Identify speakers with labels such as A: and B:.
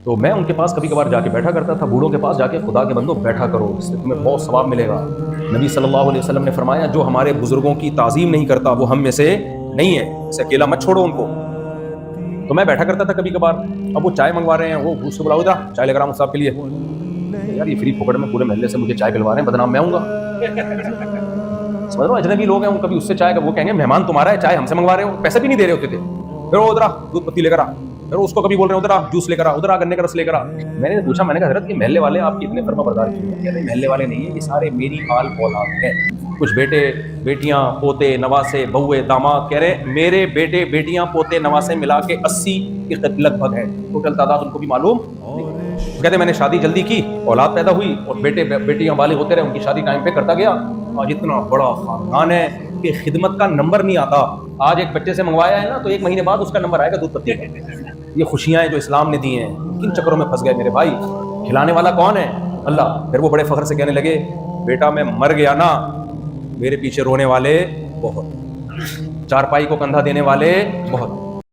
A: تو میں ان کے پاس کبھی کبھار جا کے بیٹھا کرتا تھا. بوڑھوں کے پاس جا کے خدا کے بندوں بیٹھا کرو, اس سے تمہیں بہت ثواب ملے گا. نبی صلی اللہ علیہ وسلم نے فرمایا جو ہمارے بزرگوں کی تعظیم نہیں کرتا وہ ہم میں سے نہیں ہے, اسے اکیلا مت چھوڑو ان کو. تو میں بیٹھا کرتا تھا کبھی کبھار. اب وہ چائے منگوا رہے ہیں, وہ اس کو بلاؤ جا چائے لے کر آؤں صاحب کے لیے. یار یہ فری پھوکڑ میں پورے محلے سے مجھے چائے پلوا رہے ہیں, بدنام میں آؤں گا. سمجھ رہا ہوں, اجنبی لوگ ہیں, کبھی اس سے چائے, وہ کہیں گے مہمان تمہارا ہے, چائے ہم سے منگوا رہے ہو, پیسے بھی نہیں دے رہے ہوتے تھے. پھر وہ ادھر دودھ پتی لے کر آ, پھر اس کو کبھی بول رہے ہیں ادھر آ جوس لے کر آ, ادھر آ گنے کا رس لے کر آ. میں نے پوچھا, میں نے کہا حضرت یہ محلے والے آپ کی اتنے فرما بردار کیوں ہیں؟ کہ محلے والے نہیں ہیں, یہ سارے میری آل اولاد ہیں. کچھ بیٹے بیٹیاں پوتے نواسے بہوے داماد, کہہ رہے میرے بیٹے بیٹیاں پوتے نواسے ملا کے 80 کے لگ بھگ ہے, ٹوٹل تعداد ان کو بھی معلوم نہیں. کہتے میں نے شادی جلدی کی, اولاد پیدا ہوئی اور بیٹے بیٹیاں بالغ ہوتے رہے, ان کی شادی ٹائم پہ کرتا گیا. آج اتنا بڑا خاندان ہے کہ خدمت کا نمبر نہیں آتا. آج ایک بچے سے منگوایا ہے نا تو 1 مہینے بعد اس کا نمبر آئے گا دودھ پتی کا. یہ خوشیاں ہیں جو اسلام نے دی ہیں, کن چکروں میں پھنس گئے میرے بھائی. کھلانے والا کون ہے؟ اللہ. پھر وہ بڑے فخر سے کہنے لگے بیٹا میں مر گیا نا, میرے پیچھے رونے والے بہت, چارپائی کو کندھا دینے والے بہت.